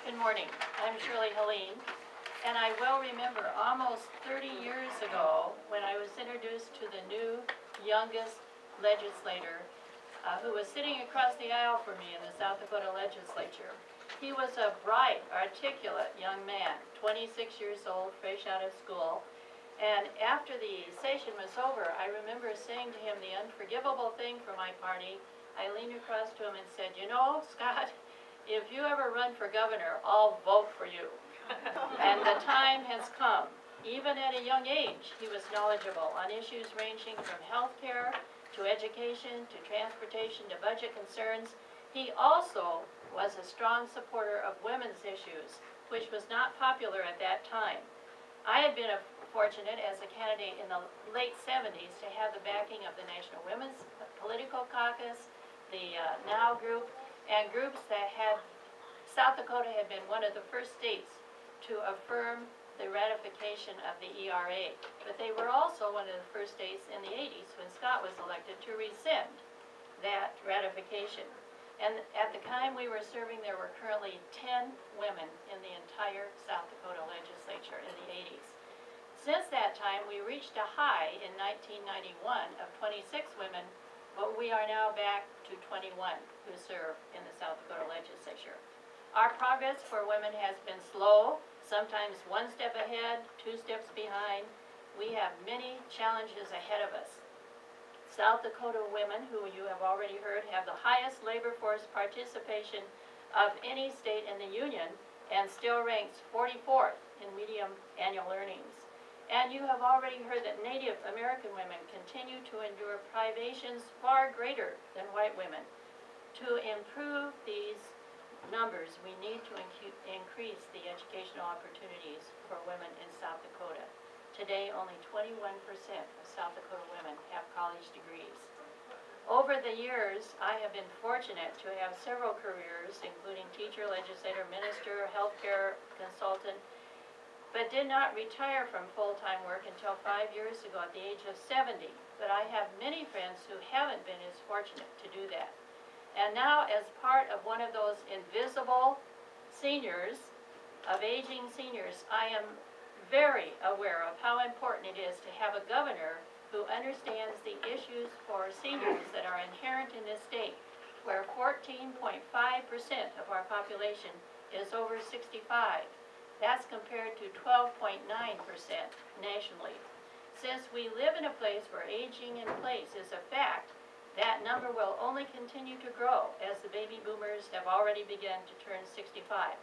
Good morning. I'm Shirley Helene, and I well remember almost 30 years ago when I was introduced to the new youngest legislator who was sitting across the aisle from me in the South Dakota legislature. He was a bright, articulate young man, 26 years old, fresh out of school. And after the session was over, I remember saying to him the unforgivable thing for my party. I leaned across to him and said, "You know, Scott, if you ever run for governor, I'll vote for you." And the time has come. Even at a young age, he was knowledgeable on issues ranging from health care to education to transportation to budget concerns. He also was a strong supporter of women's issues, which was not popular at that time. I had been fortunate as a candidate in the late 70s to have the backing of the National Women's Political Caucus, the NOW group, and groups that had, South Dakota had been one of the first states to affirm the ratification of the ERA. But they were also one of the first states in the 80s when Scott was elected to rescind that ratification. And at the time we were serving, there were currently 10 women in the entire South Dakota legislature in the 80s. Since that time, we reached a high in 1991 of 26 women, but we are now back to 21 who serve in the South Dakota legislature. Our progress for women has been slow, sometimes one step ahead, two steps behind. We have many challenges ahead of us. South Dakota women, who you have already heard, have the highest labor force participation of any state in the union and still ranks 44th in median annual earnings. And you have already heard that Native American women continue to endure privations far greater than white women. To improve these numbers, we need to increase the educational opportunities for women in South Dakota. Today, only 21% of South Dakota women have college degrees. Over the years, I have been fortunate to have several careers, including teacher, legislator, minister, healthcare consultant, but did not retire from full-time work until 5 years ago at the age of 70. But I have many friends who haven't been as fortunate to do that. And now, as part of one of those invisible seniors, of aging seniors, I am very aware of how important it is to have a governor who understands the issues for seniors that are inherent in this state, where 14.5% of our population is over 65. That's compared to 12.9% nationally. Since we live in a place where aging in place is a fact, that number will only continue to grow as the baby boomers have already begun to turn 65.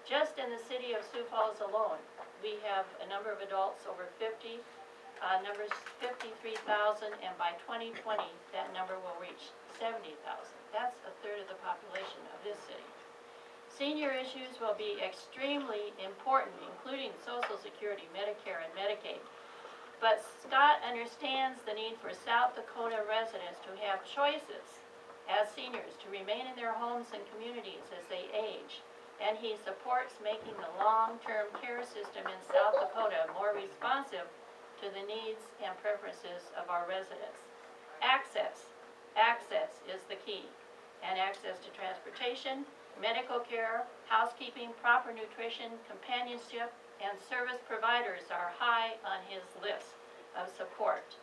Just in the city of Sioux Falls alone, we have a number of adults over 50, numbers 53,000, and by 2020, that number will reach 70,000. That's a third of the population of this city. Senior issues will be extremely important, including Social Security, Medicare, and Medicaid. But Scott understands the need for South Dakota residents to have choices as seniors to remain in their homes and communities as they age. And he supports making the long-term care system in South Dakota more responsive to the needs and preferences of our residents. Access is the key. And access to transportation, medical care, housekeeping, proper nutrition, companionship, and service providers are high on his list of support.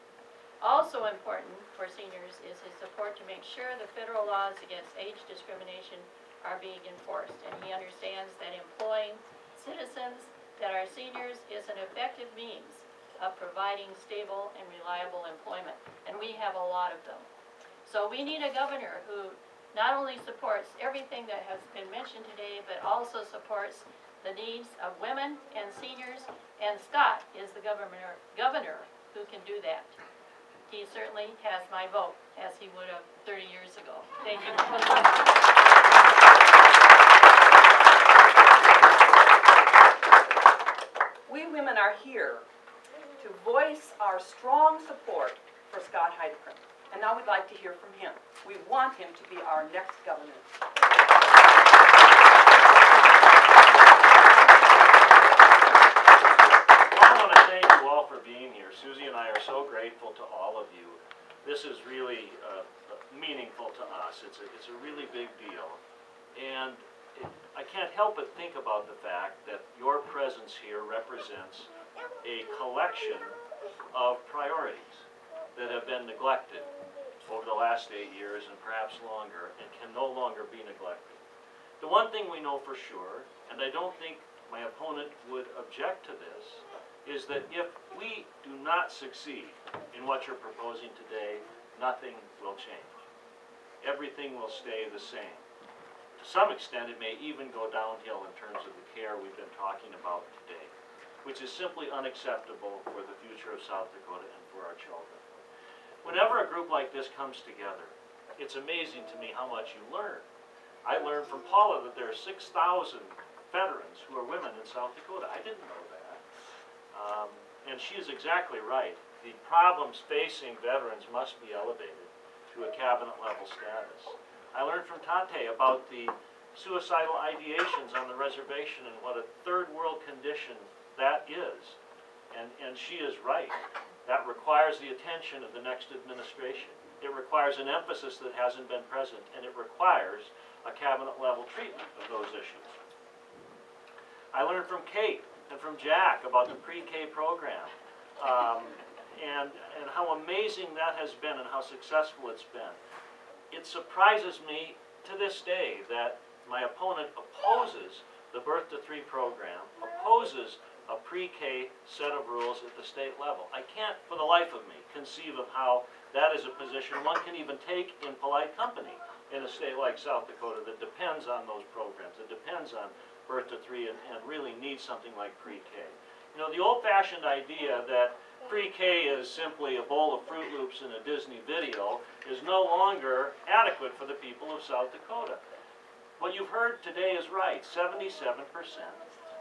Also important for seniors is his support to make sure the federal laws against age discrimination are being enforced. And he understands that employing citizens that are seniors is an effective means of providing stable and reliable employment. And we have a lot of them. So we need a governor who not only supports everything that has been mentioned today, but also supports the needs of women and seniors, and Scott is the governor who can do that. He certainly has my vote, as he would have 30 years ago. Thank you. We women are here to voice our strong support for Scott Heidepriem. And now we'd like to hear from him. We want him to be our next governor. Well, I want to thank you all for being here. Susie and I are so grateful to all of you. This is really meaningful to us. It's a really big deal. And I can't help but think about the fact that your presence here represents a collection of priorities that have been neglected over the last 8 years and perhaps longer and can no longer be neglected. The one thing we know for sure, and I don't think my opponent would object to this, is that if we do not succeed in what you're proposing today, nothing will change. Everything will stay the same. To some extent, it may even go downhill in terms of the care we've been talking about today, which is simply unacceptable for the future of South Dakota and for our children. Whenever a group like this comes together, it's amazing to me how much you learn. I learned from Paula that there are 6,000 veterans who are women in South Dakota. I didn't know that. And she is exactly right. The problems facing veterans must be elevated to a cabinet level status. I learned from Tate about the suicidal ideations on the reservation and what a third world condition that is. And she is right. That requires the attention of the next administration. It requires an emphasis that hasn't been present, and it requires a cabinet level treatment of those issues. I learned from Kate and from Jack about the pre-K program and how amazing that has been and how successful it's been. It surprises me to this day that my opponent opposes the Birth to 3 program, opposes a pre-K set of rules at the state level. I can't, for the life of me, conceive of how that is a position one can even take in polite company in a state like South Dakota that depends on those programs, that depends on Birth to 3 and really needs something like pre-K. You know, the old-fashioned idea that pre-K is simply a bowl of Fruit Loops in a Disney video is no longer adequate for the people of South Dakota. What you've heard today is right. 77%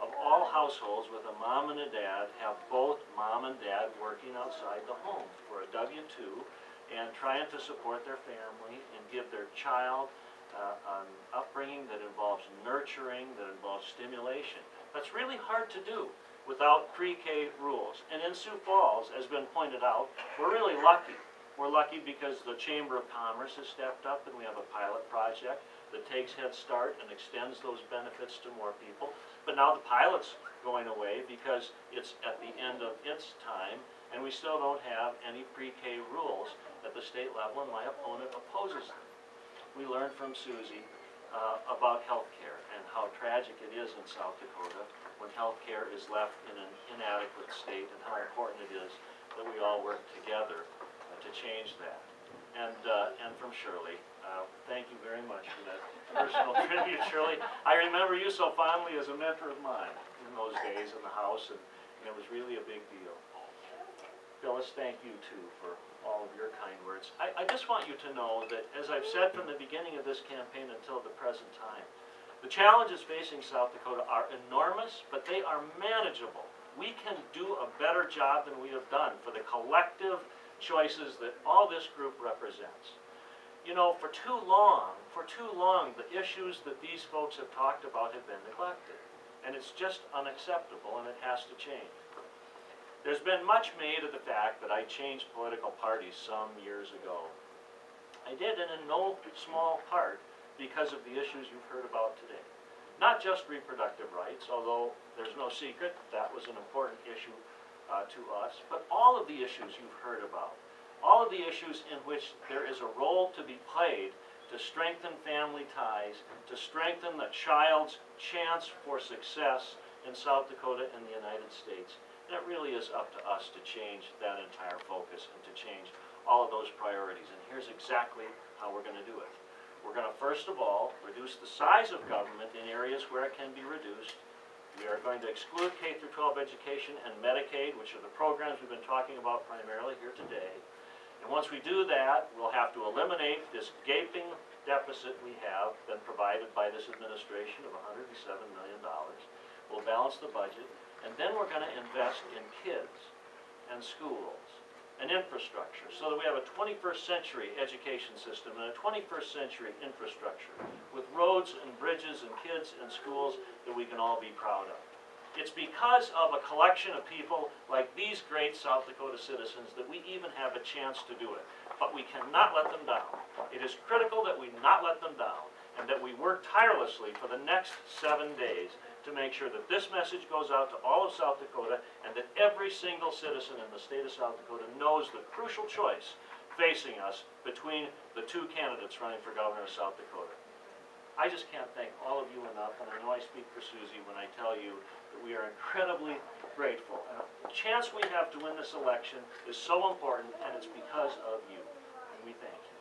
of all households with a mom and a dad have both mom and dad working outside the home for a W-2 and trying to support their family and give their child an upbringing that involves nurturing, that involves stimulation. That's really hard to do without pre-K rules. And in Sioux Falls, as been pointed out, we're really lucky. We're lucky because the Chamber of Commerce has stepped up and we have a pilot project that takes Head Start and extends those benefits to more people. But now the pilot's going away because it's at the end of its time and we still don't have any pre-K rules at the state level, and my opponent opposes them. We learned from Susie about health care and how tragic it is in South Dakota when health care is left in an inadequate state, and how important it is that we all work together to change that. And from Shirley, thank you very much for that personal tribute, Shirley. I remember you so fondly as a mentor of mine in those days in the house, and it was really a big deal. Phyllis, thank you too for all of your kind words. I just want you to know that, as I've said from the beginning of this campaign until the present time, the challenges facing South Dakota are enormous, but they are manageable. We can do a better job than we have done for the collective choices that all this group represents. You know, for too long, the issues that these folks have talked about have been neglected. And it's just unacceptable, and it has to change. There's been much made of the fact that I changed political parties some years ago. I did, and in no small part, because of the issues you've heard about today. Not just reproductive rights, although there's no secret that was an important issue to us, but all of the issues you've heard about. All of the issues in which there is a role to be played to strengthen family ties, to strengthen the child's chance for success in South Dakota and the United States. And it really is up to us to change that entire focus and to change all of those priorities. And here's exactly how we're going to do it. We're going to, first of all, reduce the size of government in areas where it can be reduced. We are going to exclude K-12 education and Medicaid, which are the programs we've been talking about primarily here today. And once we do that, we'll have to eliminate this gaping deficit we have been provided by this administration of $107 million. We'll balance the budget, and then we're going to invest in kids and schools and infrastructure so that we have a 21st century education system and a 21st century infrastructure with roads and bridges and kids and schools that we can all be proud of. It's because of a collection of people like these great South Dakota citizens that we even have a chance to do it. But we cannot let them down. It is critical that we not let them down. and that we work tirelessly for the next 7 days to make sure that this message goes out to all of South Dakota, and that every single citizen in the state of South Dakota knows the crucial choice facing us between the two candidates running for governor of South Dakota. I just can't thank all of you enough, and I know I speak for Susie when I tell you that we are incredibly grateful. And the chance we have to win this election is so important, and it's because of you, and we thank you.